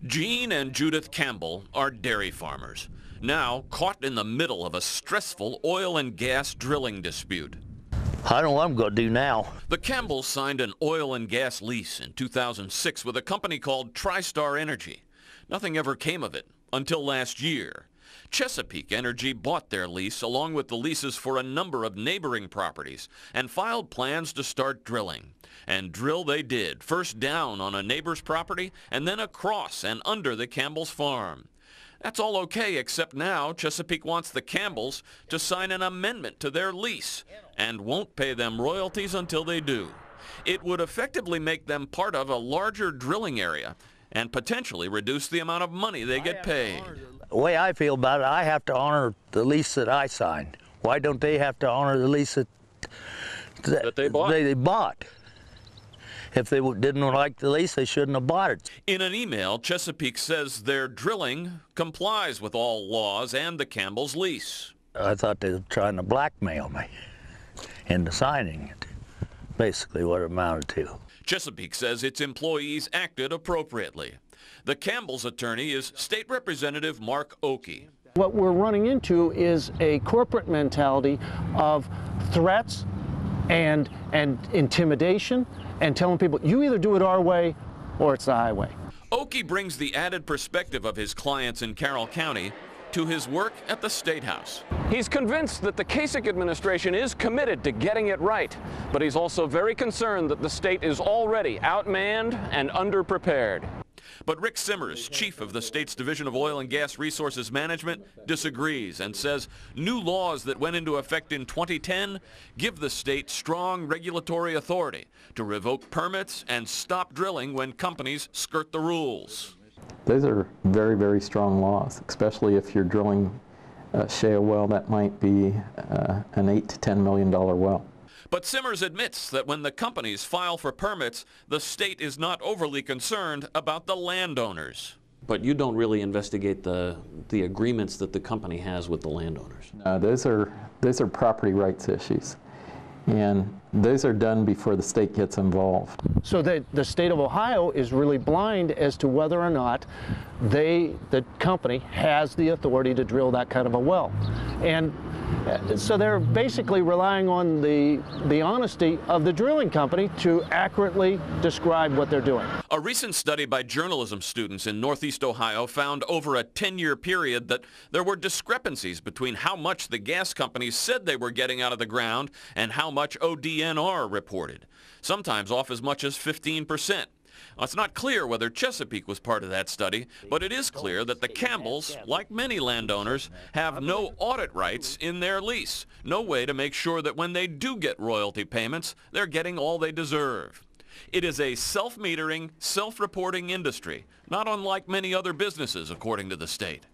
Gene and Judith Campbell are dairy farmers, now caught in the middle of a stressful oil and gas drilling dispute. I don't know what I'm going to do now. The Campbells signed an oil and gas lease in 2006 with a company called TriStar Energy. Nothing ever came of it until last year. Chesapeake Energy bought their lease along with the leases for a number of neighboring properties and filed plans to start drilling. And drill they did, first down on a neighbor's property and then across and under the Campbells' farm. That's all okay, except now Chesapeake wants the Campbells to sign an amendment to their lease and won't pay them royalties until they do. It would effectively make them part of a larger drilling area and potentially reduce the amount of money they get paid. The way I feel about it, I have to honor the lease that I signed. Why don't they have to honor the lease that they bought? If they didn't like the lease, they shouldn't have bought it. In an email, Chesapeake says their drilling complies with all laws and the Campbells' lease. I thought they were trying to blackmail me into signing it. Basically what it amounted to. Chesapeake says its employees acted appropriately. The Campbells' attorney is State Representative Mark Oakey. What we're running into is a corporate mentality of threats and intimidation and telling people, you either do it our way or it's the highway. Oakey brings the added perspective of his clients in Carroll County to his work at the State House. He's convinced that the Kasich administration is committed to getting it right, but he's also very concerned that the state is already outmanned and underprepared. But Rick Simmers, chief of the state's Division of Oil and Gas Resources Management, disagrees and says new laws that went into effect in 2010 give the state strong regulatory authority to revoke permits and stop drilling when companies skirt the rules. Those are very, very strong laws, especially if you're drilling a shale well that might be an $8 to $10 million well. But Simmers admits that when the companies file for permits, the state is not overly concerned about the landowners. But you don't really investigate the agreements that the company has with the landowners. No, those are property rights issues, and those are done before the state gets involved. So the state of Ohio is really blind as to whether or not the company has the authority to drill that kind of a well. And so they're basically relying on the honesty of the drilling company to accurately describe what they're doing. A recent study by journalism students in Northeast Ohio found over a 10-year period that there were discrepancies between how much the gas companies said they were getting out of the ground and how much ODNR reported, sometimes off as much as 15%. It's not clear whether Chesapeake was part of that study, but it is clear that the Campbells, like many landowners, have no audit rights in their lease, no way to make sure that when they do get royalty payments, they're getting all they deserve. It is a self-metering, self-reporting industry, not unlike many other businesses, according to the state.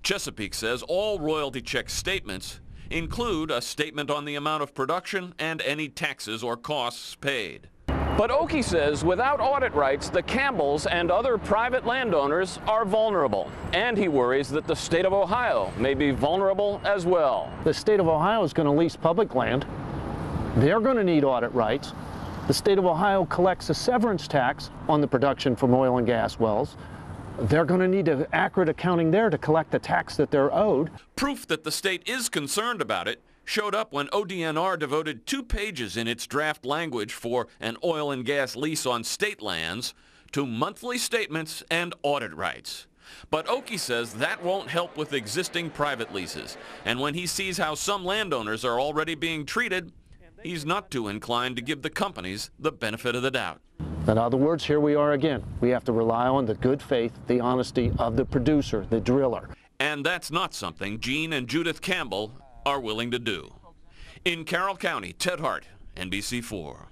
Chesapeake says all royalty check statements include a statement on the amount of production and any taxes or costs paid. But Oakey says without audit rights, the Campbells and other private landowners are vulnerable. And he worries that the state of Ohio may be vulnerable as well. The state of Ohio is going to lease public land. They're going to need audit rights. The state of Ohio collects a severance tax on the production from oil and gas wells. They're going to need an accurate accounting there to collect the tax that they're owed. Proof that the state is concerned about it showed up when ODNR devoted 2 pages in its draft language for an oil and gas lease on state lands to monthly statements and audit rights. But Oakey says that won't help with existing private leases, and when he sees how some landowners are already being treated, he's not too inclined to give the companies the benefit of the doubt. In other words, here we are again. We have to rely on the good faith, the honesty of the producer, the driller. And that's not something Gene and Judith Campbell are willing to do. In Carroll County, Ted Hart, NBC4.